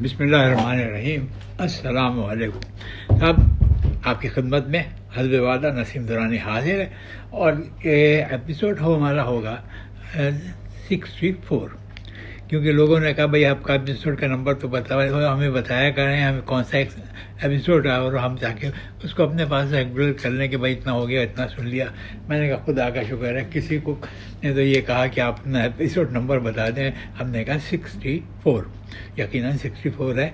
बिस्मिल्लाहिर्रहमानिर्रहीम। अस्सलामु अलैकुम। साहब आपकी खिदमत में हज़रत वाला नसीम दुरानी हाजिर है और ये एपिसोड हमारा होगा 64, क्योंकि लोगों ने कहा भाई आपका एपिसोड का नंबर तो हमें बताया करें हमें कौन सा एपिसोड है, और हम जाके उसको अपने पास रेगुलर कर लें कि भाई इतना हो गया, इतना सुन लिया। मैंने कहा खुदा का शुक्र है, किसी को ने तो ये कहा कि आप अपना एपिसोड नंबर बता दें। हमने कहा 64, यकीनन 64 है।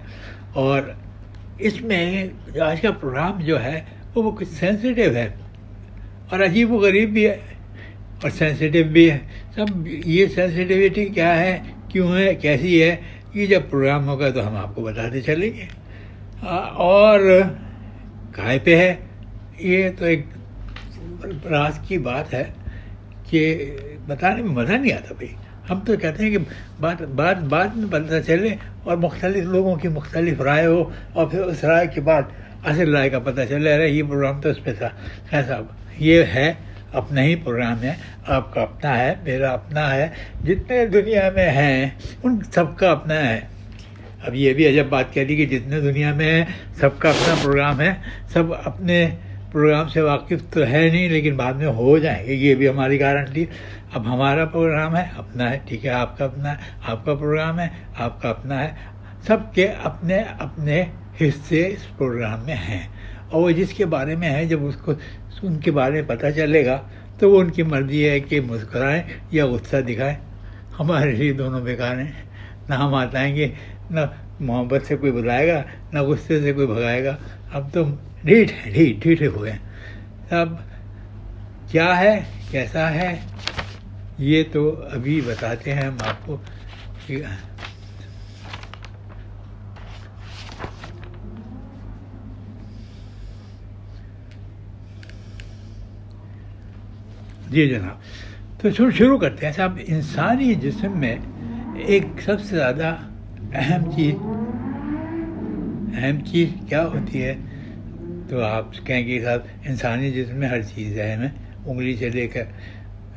और इसमें आज का प्रोग्राम जो है वो कुछ सेंसिटिव है और अजीब व गरीब भी है और सेंसिटिव भी है। सब ये सेंसिटिविटी क्या है, क्यों है, कैसी है, ये जब प्रोग्राम होगा तो हम आपको बताते चलेंगे। और काय पे है, ये तो एक राज की बात है कि बताने में मज़ा नहीं आता भाई। हम तो कहते हैं कि बात में पता चले और मुख्तलिफ लोगों की मुख्तलिफ राय हो और फिर उस राय के बाद असल राय का पता चले। अरे ये प्रोग्राम तो उस पर था। खैर साहब, ये है अपना ही प्रोग्राम है, आपका अपना है, मेरा अपना है, जितने दुनिया में हैं उन सबका अपना है। अब ये भी अजब बात कह दी कि जितने दुनिया में है सबका अपना प्रोग्राम है। सब अपने प्रोग्राम से वाकिफ़ तो है नहीं, लेकिन बाद में हो जाएंगे, ये भी हमारी गारंटी। अब हमारा प्रोग्राम है, अपना है, ठीक है, आपका अपना है, आपका प्रोग्राम है, आपका अपना है। सबके अपने अपने हिस्से इस प्रोग्राम में हैं और वो जिसके बारे में है, जब उसको उनके बारे में पता चलेगा तो वो उनकी मर्ज़ी है कि मुस्कुराएं या गुस्सा दिखाएं। हमारे लिए दोनों बेकार हैं। ना हम आताएंगे, ना मोहब्बत से कोई बुलाएगा, ना गुस्से से कोई भगाएगा। अब तो ढीठ हो गए। अब क्या है, कैसा है, ये तो अभी बताते हैं हम आपको। जी जनाब, तो शुरू करते हैं साहब। इंसानी जिस्म में एक सबसे ज़्यादा अहम चीज़ क्या होती है? तो आप कहेंगे साहब इंसानी जिस्म में हर चीज़ है, हमें उंगली से लेकर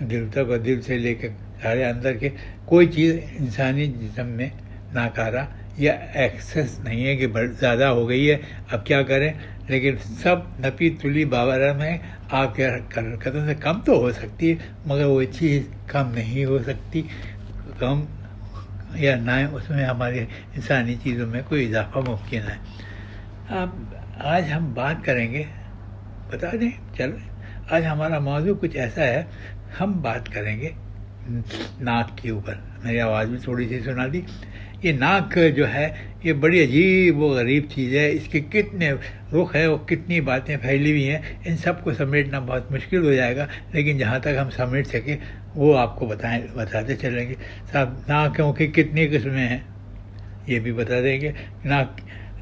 दिल तक और दिल से लेकर सारे अंदर के कोई चीज़ इंसानी जिस्म में नाकारा या एक्सेस नहीं है कि ज़्यादा हो गई है, अब क्या करें। लेकिन सब नपी तुली बाबरा में आपके हरकतों से कम तो हो सकती है, मगर वो चीज़ कम नहीं हो सकती। कम या ना उसमें हमारी इंसानी चीज़ों में कोई इजाफा मुमकिन है। अब आज हम बात करेंगे, बता दें चलो, आज हमारा मौजू कुछ ऐसा है, हम बात करेंगे नाक के ऊपर। मेरी आवाज़ भी थोड़ी सी सुना दी। ये नाक जो है ये बड़ी अजीब व गरीब चीज़ है। इसके कितने रुख है और कितनी बातें फैली हुई हैं, इन सब को समेटना बहुत मुश्किल हो जाएगा, लेकिन जहाँ तक हम समेट सके वो आपको बताते चलेंगे। साहब नाकों की कितनी किस्में हैं ये भी बता देंगे।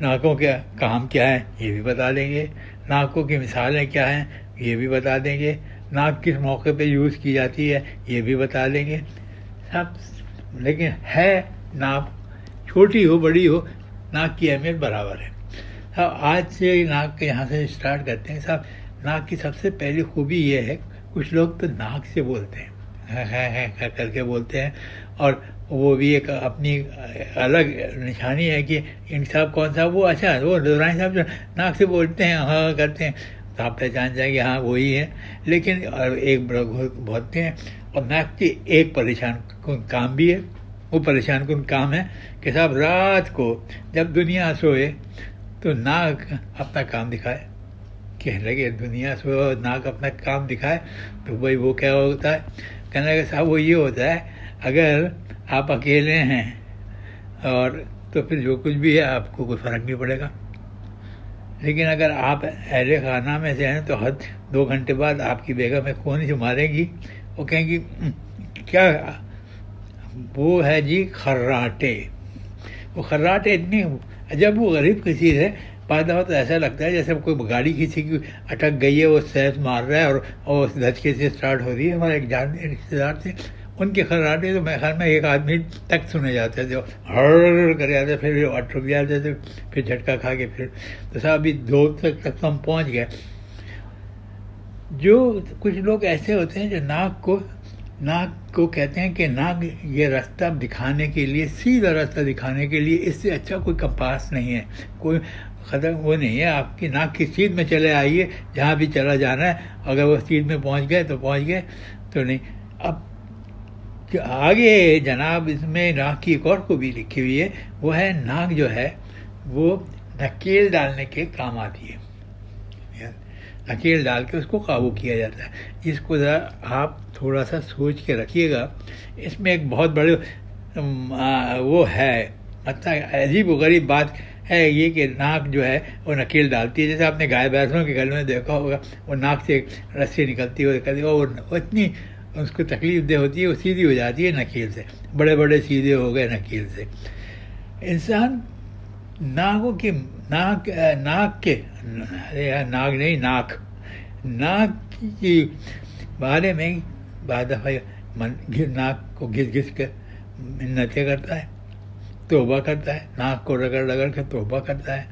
नाकों के काम क्या है ये भी बता देंगे। नाकों की मिसालें क्या हैं ये भी बता देंगे। नाक किस मौके पे यूज़ की जाती है ये भी बता देंगे सब। लेकिन है नाक, छोटी हो बड़ी हो, नाक की अहमियत बराबर है। साहब आज से नाक के यहाँ से स्टार्ट करते हैं। साहब नाक की सबसे पहली खूबी ये है, कुछ लोग तो नाक से बोलते हैं, है करके बोलते हैं, और वो भी एक अपनी अलग निशानी है कि इन साहब कौन सा वो, अच्छा वो दुरानी साहब जो नाक से बोलते हैं, हाँ करते हैं, तो आप पहचान जाएंगे हाँ वही है। लेकिन एक बोलते हैं, और नाक की एक परेशान कौन काम भी है। वो परेशान कौन काम है कि साहब रात को जब दुनिया सोए तो नाक अपना काम दिखाए। कहने लगे दुनिया सोए नाक अपना काम दिखाए, तो भाई वो क्या होता है? कहने लगे साहब वो ये होता है, अगर आप अकेले हैं और तो फिर जो कुछ भी है आपको कोई फ़र्क नहीं पड़ेगा, लेकिन अगर आप अहले खाना में से हैं तो हर 2 घंटे बाद आपकी बेगम में कौन सी मारेगी, वो कहेंगी क्या वो है जी खर्राटे। वो खर्राटे इतनी जब वो गरीब की चीज़ है, पैदा हो तो ऐसा लगता है जैसे कोई गाड़ी किसी की अटक गई है, वो सैस मार रहा है और उस धचके से स्टार्ट हो रही है। हमारे एक जानने रिश्तेदार थे, उनके खर्राटे तो मेरे ख्याल में एक आदमी तक सुने जाते थे, हर कर जाते, फिर अट रुक जाते थे, फिर झटका खा के फिर तो साहब अभी 2 तक हम पहुँच गए। जो कुछ लोग ऐसे होते हैं जो नाक को नाक को कहते हैं कि नाक ये रास्ता दिखाने के लिए, सीधा रास्ता दिखाने के लिए, इससे अच्छा कोई कंपास नहीं है, कोई खतरा वो नहीं है। आपकी नाक की सीध में चले आइए, जहाँ भी चला जाना है, अगर वो सीध में पहुँच गए तो पहुँच गए, तो नहीं। अब आगे जनाब इसमें नाक की एक और को भी लिखी हुई है, वो है नाक जो है वो नकेल डालने के काम आती है। नकेल डाल के उसको काबू किया जाता है। इसको ज़रा आप थोड़ा सा सोच के रखिएगा। इसमें एक बहुत बड़े वो है, मतलब अजीब व गरीब बात है ये कि नाक जो है वो नकेल डालती है। जैसे आपने गाय भैंसों के गले में देखा होगा, वो नाक से एक रस्सी निकलती है, वो इतनी उसको तकलीफ दे होती है, वो सीधी हो जाती है नकेल से, बड़े बड़े सीधे हो गए नकेल से। इंसान नाकों की नाक के नाक नहीं नाक की बारे में बाद दफ़ा नाक को घिस घिस कर मिन्नतें करता है, तौबा करता है, नाक को रगड़ रगड़ कर तौबा करता है।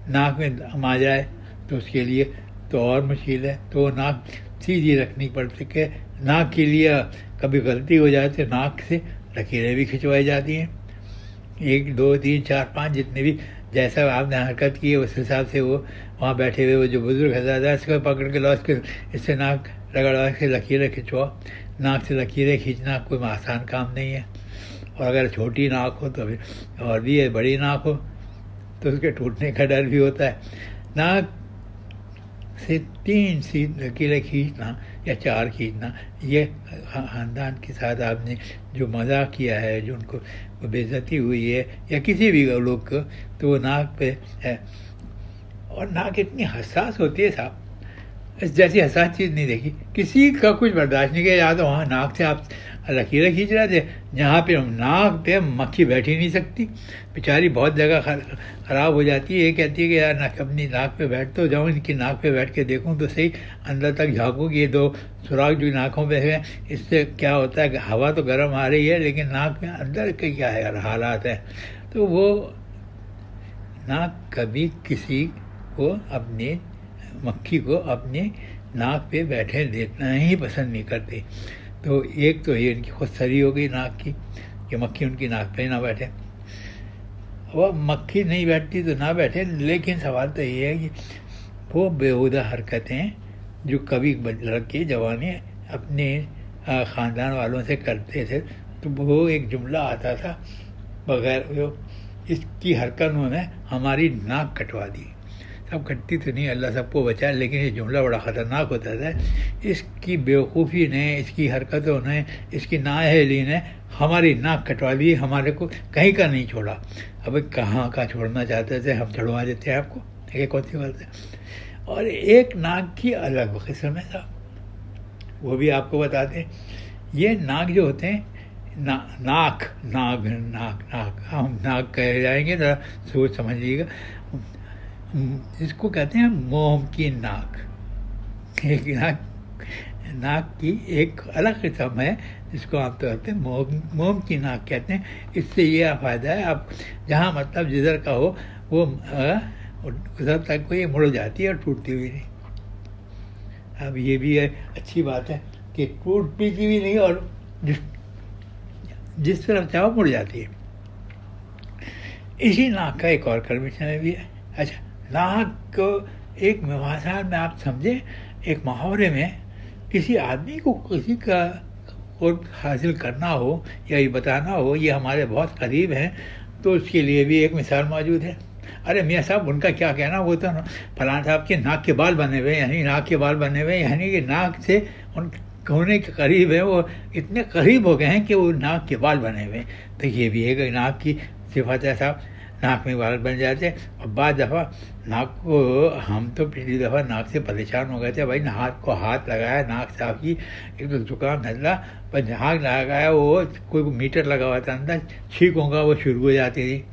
नाक में दम आ जाए तो उसके लिए तो और मुश्किल है, तो नाक सीधी रखनी पड़ती है। नाक के लिए कभी गलती हो जाए तो नाक से लकीरें भी खिंचवाई जाती हैं, 1 2 3 4 5 जितने भी, जैसा आपने हरकत की है उस हिसाब से वो वहाँ बैठे हुए वो जो बुजुर्ग है ज़्यादा इसको पकड़ के लो, इससे नाक रगड़ के लकीरें खिंचवाओ। नाक से लकीरें खींचना कोई आसान काम नहीं है। और अगर छोटी नाक हो तो फिर और भी है, बड़ी नाक हो तो उसके टूटने का डर भी होता है। नाक से 3 लकीरें खींचना या 4 खींचना, ये ख़ानदान के साथ आपने जो मजाक किया है, जो उनको बेइज्जती हुई है या किसी भी लोग को, तो वो नाक पे है। और नाक इतनी हसास होती है साहब, इस जैसी हसास चीज़ नहीं देखी, किसी का कुछ बर्दाश्त नहीं किया। या तो वहाँ नाक से आप लकीरें खींच रहे थे जहाँ पे नाक पे मक्खी बैठ ही नहीं सकती, बेचारी बहुत जगह ख़राब हो जाती है। ये कहती है कि यार नाक अपनी नाक पे बैठ तो जाऊँ, इनकी नाक पे बैठ के देखूँ तो सही, अंदर तक झाँकूँ कि ये 2 सुराख जो नाकों पे है इससे क्या होता है कि हवा तो गर्म आ रही है लेकिन नाक में अंदर के क्या है हालात है। तो वो नाक कभी किसी को अपने मक्खी को अपने नाक पे बैठे देना ही पसंद नहीं करती। तो एक तो ये इनकी खुदसरी हो गई नाक की कि मक्खी उनकी नाक पे ना बैठे। वह मक्खी नहीं बैठती तो ना बैठे, लेकिन सवाल तो ये है कि वो बेहुदा हरकतें जो कभी लड़के जवानी अपने ख़ानदान वालों से करते थे, तो वो एक जुमला आता था बगैर इसकी हरकत उन्होंने हमारी नाक कटवा दी। सब कटती तो नहीं, अल्लाह सबको बचाए, लेकिन ये जुमला बड़ा ख़तरनाक होता था। इसकी बेवकूफ़ी ने, इसकी हरकतों ने, इसकी नाअहली ने हमारी नाक कटवा दी, हमारे को कहीं का नहीं छोड़ा। अब कहाँ का छोड़ना चाहते थे, हम छुड़वा देते हैं आपको, ये कौन सी बात है। और एक नाक की अलग किस्म है साहब, वो भी आपको बताते हैं। ये नाक जो होते हैं नाक हम नाक कह जाएंगे, ज़रा सोच समझिएगा। इसको कहते हैं मोम की नाक। एक नाक की एक अलग किस्म है जिसको आमतौर पर मोम की नाक कहते हैं। इससे ये फ़ायदा है, आप जहाँ मतलब जिधर का हो वो उधर तक को ये मुड़ जाती है और टूटती हुई नहीं। अब ये भी है अच्छी बात है कि टूटती भी नहीं और जिस तरफ चाहो मुड़ जाती है। इसी नाक का एक और कंडीशन भी है। अच्छा, नाक को एक भाषा में आप समझें, एक मुहावरे में किसी आदमी को किसी का को हासिल करना हो या ये बताना हो ये हमारे बहुत करीब हैं, तो उसके लिए भी एक मिसाल मौजूद है। अरे मियाँ साहब उनका क्या कहना, वो तो फलाना साहब के नाक के बाल बने हुए, यानी नाक के बाल बने हुए, यानी कि नाक से उन होने के करीब है, वो इतने करीब हो गए हैं कि वो नाक के बाल बने हुए। तो ये भी है नाक की सिफत है साहब, नाक में बाल बन जाते हैं। और बाद दफ़ा नाक को हम तो पिछली दफ़ा नाक से परेशान हो गए थे भाई, नाक को हाथ लगाया, नाक साफ की, एक तो जुकाम नजला, पर नाक लगाया, वो कोई मीटर लगा हुआ था अंदर, छींकों का वो शुरू हो जाती थी,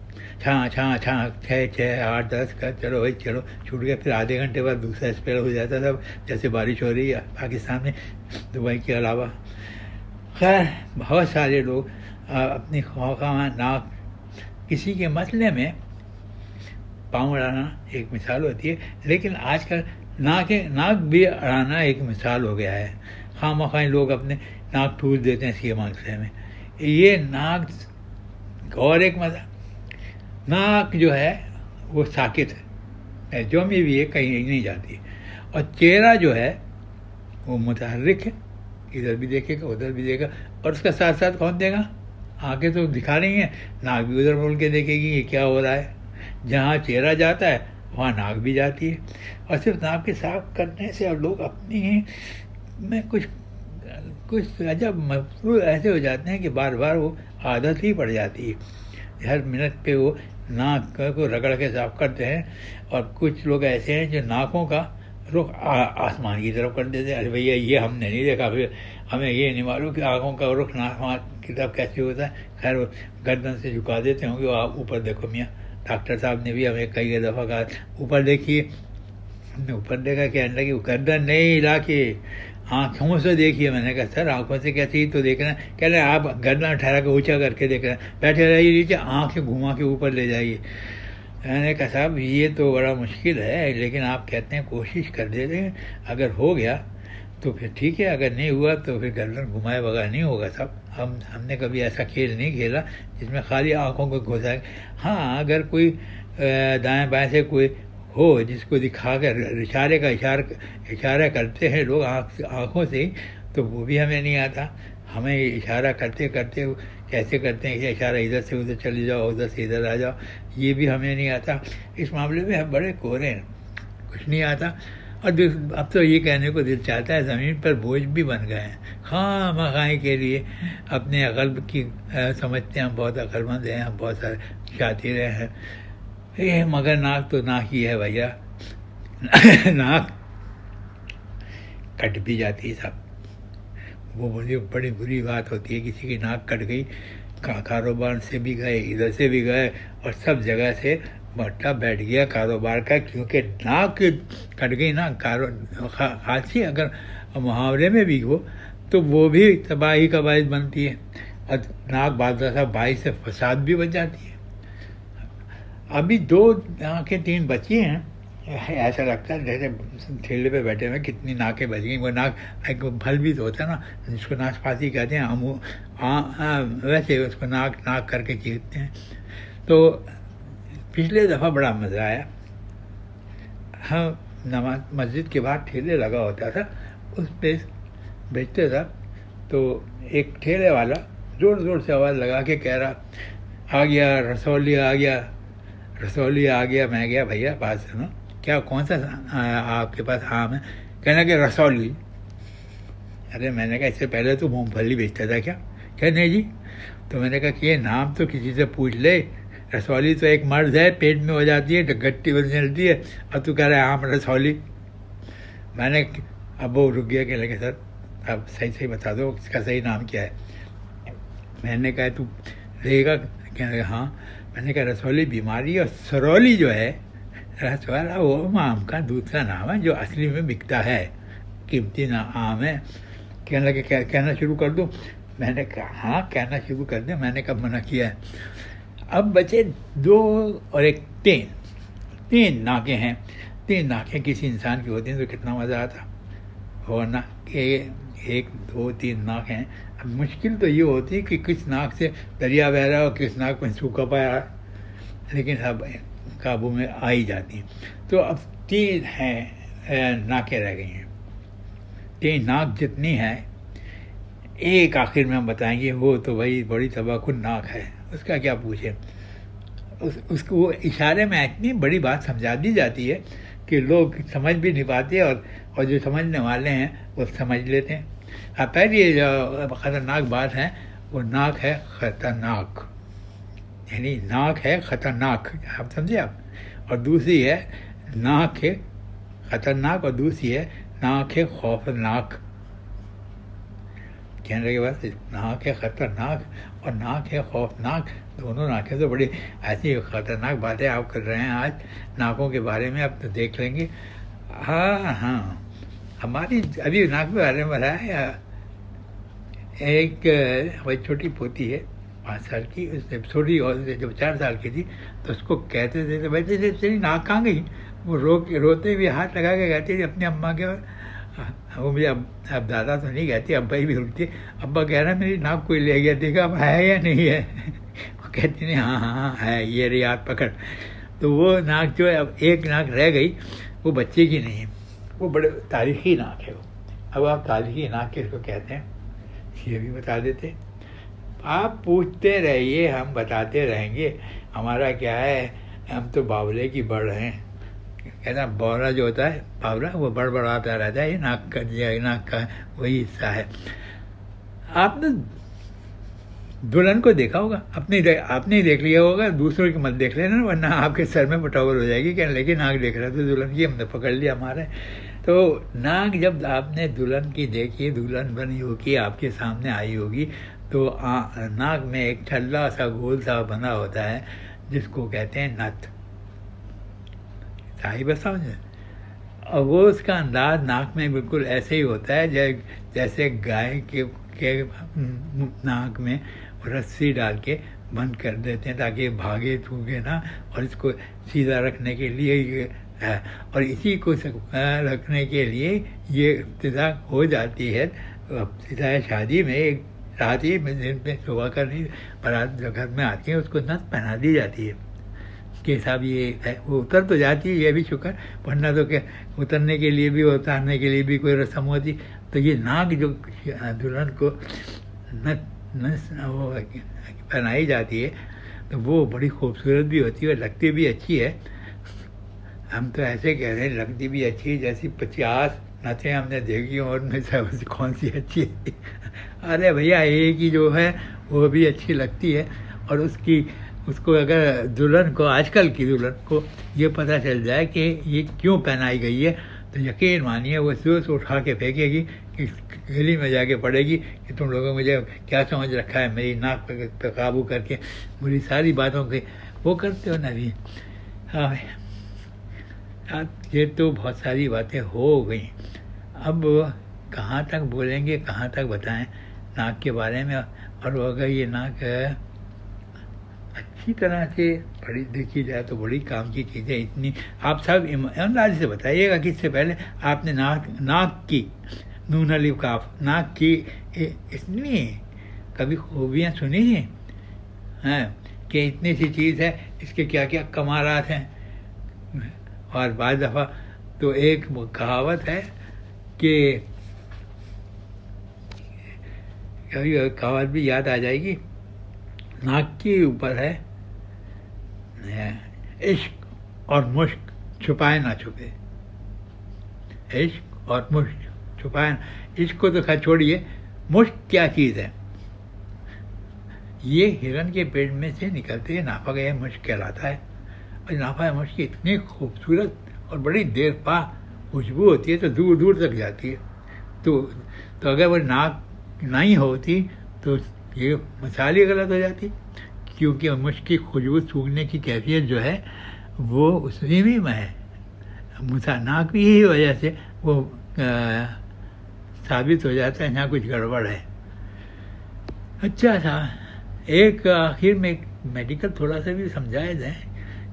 छाँ छाँ छाँ 6 6 8 10 का, चलो भाई चलो छूट गया। फिर आधे घंटे बाद दूसरा स्पेल हो जाता था, जैसे बारिश हो रही है पाकिस्तान में, दुबई के अलावा। खैर बहुत सारे लोग अपनी खौखा नाक, किसी के मसले में पाँव अड़ाना एक मिसाल होती है, लेकिन आजकल नाक भी अड़ाना एक मिसाल हो गया है। खामख़ा लोग अपने नाक ठूस देते हैं सीएम आंसले में। ये नाक और एक मजा, नाक जो है वो साकित है, जो में भी है कहीं नहीं जाती, और चेहरा जो है वो मुतहर्रिक है, इधर भी देखेगा उधर भी देखेगा, और उसका साथ साथ कौन देगा? आंखें तो दिखा रही हैं, नाक भी उधर बोल के देखेगी ये क्या हो रहा है। जहाँ चेहरा जाता है वहाँ नाक भी जाती है, और सिर्फ नाक के साफ करने से अब लोग अपनी में कुछ अजब मफरूज ऐसे हो जाते हैं कि बार बार वो आदत ही पड़ जाती है। हर मिनट पे वो नाक को रगड़ के साफ करते हैं, और कुछ लोग ऐसे हैं जो नाकों का रुख आसमान की तरफ कर देते हैं। अरे भैया ये हमने नहीं देखा, फिर हमें ये नहीं मालूम कि आँखों का रुख नाक की तरफ कैसे होता है। खैर गर्दन से झुका देते होंगे, आप ऊपर देखो मियाँ। डॉक्टर साहब ने भी हमें कई दफ़ा कहा ऊपर देखिए, हमने ऊपर देखा, कहने लगी गर्दन नहीं हिला के आँखों से देखिए। मैंने कहा सर आँखों से कैसे ही तो देख रहे हैं। कह रहे हैं आप गर्दन ठहरा के ऊँचा करके देख रहे हैं, बैठे रहिए नीचे, आँखें घुमा के ऊपर ले जाइए। मैंने कहा साहब ये तो बड़ा मुश्किल है, लेकिन आप कहते हैं कोशिश कर देते हैं, अगर हो गया तो फिर ठीक है, अगर नहीं हुआ तो फिर गर्दन घुमाए बगैर नहीं होगा साहब। हमने कभी ऐसा खेल नहीं खेला जिसमें खाली आँखों को घुसाए। हाँ अगर कोई दाएं बाएं से कोई हो जिसको दिखा कर इशारा करते हैं लोग आँखों से ही, तो वो भी हमें नहीं आता। हमें इशारा करते करते कैसे करते हैं कि इशारा इधर से उधर चले जाओ, उधर से इधर आ जाओ, ये भी हमें नहीं आता। इस मामले में हम बड़े कोरे हैं, कुछ नहीं आता। और अब तो ये कहने को दिल चाहता है ज़मीन पर बोझ भी बन गए हैं, खामखाई के लिए अपने अकल की समझते हैं हम बहुत अक्लमंद हैं, हम बहुत सारे शातिर हैं। ये मगर नाक तो नाक ही है भैया। नाक कट भी जाती है साहब, वो बड़ी बुरी बात होती है। किसी की नाक कट गई, कारोबार से भी गए, इधर से भी गए, और सब जगह से बट्टा बैठ गया कारोबार का, क्योंकि नाक कट गई ना। खांसी अगर मुहावरे में भी हो तो वो भी तबाही का बायस बनती है, और नाक बाईस से फसाद भी बच जाती है। अभी 2 आँखें 3 बची हैं, ऐसा लगता है जैसे ठेले पे बैठे हुए कितनी नाकें बच गई। वो नाक एक फल भी तो होता है ना, जिसको नाशपाती कहते हैं, वैसे उसको नाक करके चीरते हैं। तो पिछले दफ़ा बड़ा मज़ा आया। हम नमाज मस्जिद के बाहर ठेले लगा होता था, उस पर बेचते था। तो एक ठेले वाला ज़ोर ज़ोर से आवाज़ लगा के कह रहा आ गया रसौली आ गया, रसौली आ गया। मैं गया भैया बात सुनो, क्या कौन सा आपके पास आम है? कहना कि रसौली। अरे मैंने कहा इससे पहले तो मूंगफली बेचता था क्या? क्या नहीं जी। तो मैंने कहा कि ये नाम तो किसी से पूछ ले, रसौली तो एक मर्द है, पेट में हो जाती है, गट्टी बन चलती है, और तू कह रहा है आम रसौली। मैंने अब वो रुक गया, कहने लगे सर आप सही बता दो इसका सही नाम क्या है। मैंने कहा तू लेगा? कहने लगा हाँ। मैंने कहा रसौली बीमारी, और सरौली जो है रसवाला वो आम का दूसरा नाम है जो असली में बिकता है, कीमती ना आम है। कहने लगे कहना शुरू कर दूँ? मैंने कहा हाँ कहना शुरू कर दे, मैंने कब मना किया है। अब बचे 2 और 1 तीन नाकें हैं। 3 नाकें किसी इंसान की होती हैं तो कितना मज़ा आता हो ना, कि 1 2 3 नाक हैं। अब मुश्किल तो ये होती है कि किस नाक से दरिया बह रहा हो, किस नाक में सूखा पाया, लेकिन सब काबू में आ ही जाती। तो अब 3 हैं नाकें रह गई हैं। 3 नाक जितनी हैं, एक आखिर में हम बताएंगे, वो तो भाई बड़ी तबाहकुन नाक है, उसका क्या पूछे। उसको वो इशारे में इतनी बड़ी बात समझा दी जाती है कि लोग समझ भी नहीं पाते, और जो समझने वाले हैं वो समझ लेते हैं। हाँ पहली जो ख़तरनाक बात है वो नाक है ख़तरनाक, यानी नाक है ख़तरनाक, आप समझे आप। और दूसरी है नाक है ख़तरनाक, और दूसरी है नाक है खौफनाक। कहने के बाद नाक है ख़तरनाक और नाक है खौफनाक, दोनों नाकें तो बड़ी ऐसी ख़तरनाक बातें आप कर रहे हैं आज नाकों के बारे में, अब तो देख लेंगे। हाँ हमारी अभी नाक के बारे में बताया, एक हमारी छोटी पोती है 5 साल की, उसने छोटी और जब 4 साल की थी तो उसको कहते थे तो वैसे तेरी नाक कहाँ गई, वो रोते हुए हाथ लगा के कहती थी अपनी अम्मा के वो मुझे अब दादा तो नहीं कहती, अब्बा ही बोलती है। अब्बा कह रहा है मेरी नाक कोई ले गया, देखा अब है या नहीं है। वो कहती नहीं, हाँ हाँ हाँ है, ये रही हाथ पकड़। तो वो नाक जो है, अब एक नाक रह गई, वो बच्चे की नहीं है, वो बड़े तारीखी नाक है वो। अब आप तारीखी नाक किसको कहते हैं ये भी बता देते। आप पूछते रहिए, हम बताते रहेंगे, हमारा क्या है, हम तो बावले की बड़ हैं। कहना बौरा जो होता है बावला, वो बड़बड़ाता रहता है, ये नाक का वही हिस्सा है। आपने दुल्हन को देखा होगा, आपने ही देख लिया होगा, दूसरों की मत देख लेना, वरना आपके सर में पटावर हो जाएगी। कहने लेकिन नाक देख रहा था दुल्हन की, हमने पकड़ लिया हमारे। तो नाक जब आपने दुल्हन की देखी, दुल्हन बनी होगी, आपके सामने आई होगी, तो नाक में एक छल्ला सा गोल सा बना होता है जिसको कहते हैं नथ। सही बस समझे। और वो उसका अंदाज नाक में बिल्कुल ऐसे ही होता है जैसे गाय के नाक में रस्सी डाल के बंद कर देते हैं ताकि भागे थूके ना, और इसको सीधा रखने के लिए ये है। और इसी को रखने के लिए ये इब्तिदा हो जाती है। इब्तिदा शादी में एक रात ही दिन में सुबह करनी, बारात जो घर में आती है उसको नथ पहना दी जाती है कि हिसाब ये है। वो उतर तो जाती है, ये भी शुक्र, वरना तो क्या उतरने के लिए भी, उतारने के लिए भी कोई रस्म होती। तो ये नाक जो दुल्हन को वो पहनाई जाती है, तो वो बड़ी खूबसूरत भी होती है और लगती भी अच्छी है। हम तो ऐसे कह रहे हैं, लगती भी अच्छी है, जैसी 50 नथें हमने देखी और उनमें से कौन सी अच्छी है। अरे भैया एक ही जो है वो भी अच्छी लगती है। और उसको अगर दुल्हन को, आजकल की दुल्हन को ये पता चल जाए कि ये क्यों पहनाई गई है, तो यकीन मानिए वो जोर से उठा के फेंकेगी कि गली में जाके पड़ेगी कि तुम लोगों मुझे क्या समझ रखा है, मेरी नाक पे काबू करके मेरी सारी बातों के वो करते हो ना भी। हाँ ये तो बहुत सारी बातें हो गई, अब कहाँ तक बोलेंगे, कहाँ तक बताएं नाक के बारे में। और अगर ये नाक अच्छी तरह से बड़ी देखी जाए तो बड़ी काम की चीज़ें इतनी। आप सब ईमानदारी से बताइएगा कि इससे पहले आपने नाक की नून अलिफ काफ, नाक की इतनी कभी खूबियाँ सुनी हैं कि इतनी सी चीज़ है, इसके क्या क्या कमालात हैं। और बाद दफ़ा तो एक कहावत है कि कभी कहावत भी याद आ जाएगी, नाक के ऊपर है इश्क और मुश्क छुपाए ना छुपे। इश्क और मुश्क छुपाए, इश्क को तो खैर छोड़िए, मुश्क क्या चीज़ है, ये हिरन के पेट में से निकलते नाफा गया मुश्क कहलाता है। और नाफा मुश्क इतनी खूबसूरत और बड़ी देर पा खुशबू होती है, तो दूर दूर तक जाती है। तो अगर वो नाक नहीं होती तो ये मिसाल ही गलत हो जाती, क्योंकि मुश्क की खुशबू सूंघने की कैफियत जो है वो उसी में है। नाक भी यही वजह से वो साबित हो जाता है यहाँ कुछ गड़बड़ है। अच्छा था, एक आखिर में एक मेडिकल थोड़ा सा भी समझाया जाए,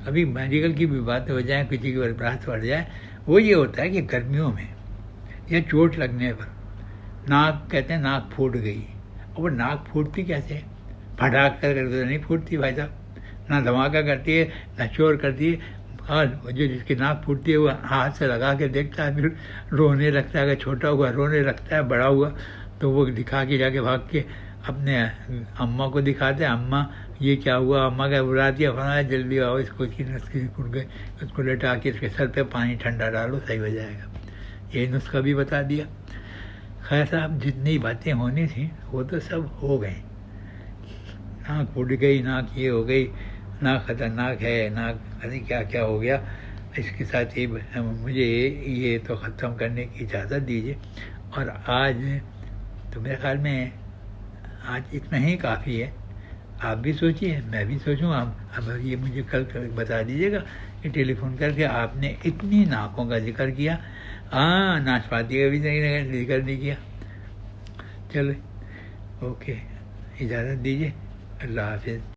अभी मेडिकल की भी बात हो जाए, किसी की बर्दाश्त बढ़ जाए। वो ये होता है कि गर्मियों में या चोट लगने पर नाक, कहते हैं नाक फूट गई, और वो नाक फूटती कैसे, फटाक कर तो नहीं फूटती भाई साहब, ना धमाका करती है ना शोर करती है। और जो जिसकी नाक फूटती है वो हाथ से लगा के देखता है, फिर रोने लगता है, अगर छोटा हुआ रोने लगता है, बड़ा हुआ तो वो दिखा के जाके भाग के अपने अम्मा को दिखाते हैं, अम्मा ये क्या हुआ, अम्मा का बुला दिया, फलाना जल्दी आओ, इसको इसकी नुस्खे फूट गए, उसको लेटा के इसके सर पे पानी ठंडा डालो, सही हो जाएगा। ये नुस्खा भी बता दिया। खैर साहब, जितनी बातें होनी थी वो तो सब हो गई। नाक फूट गई, नाक ये हो गई, नाक खतरनाक है, नाक अरे क्या क्या हो गया। इसके साथ ही मुझे ये तो ख़त्म करने की इजाज़त दीजिए। और आज तो मेरे ख्याल में आज इतना ही काफ़ी है। आप भी सोचिए, मैं भी सोचूँ। अब ये मुझे कल बता दीजिएगा कि टेलीफोन करके आपने इतनी नाकों का जिक्र किया। हाँ, नाशपाती का भी जिक्र नहीं किया। चलो ओके, इजाज़त दीजिए, अल्लाह हाफिज़।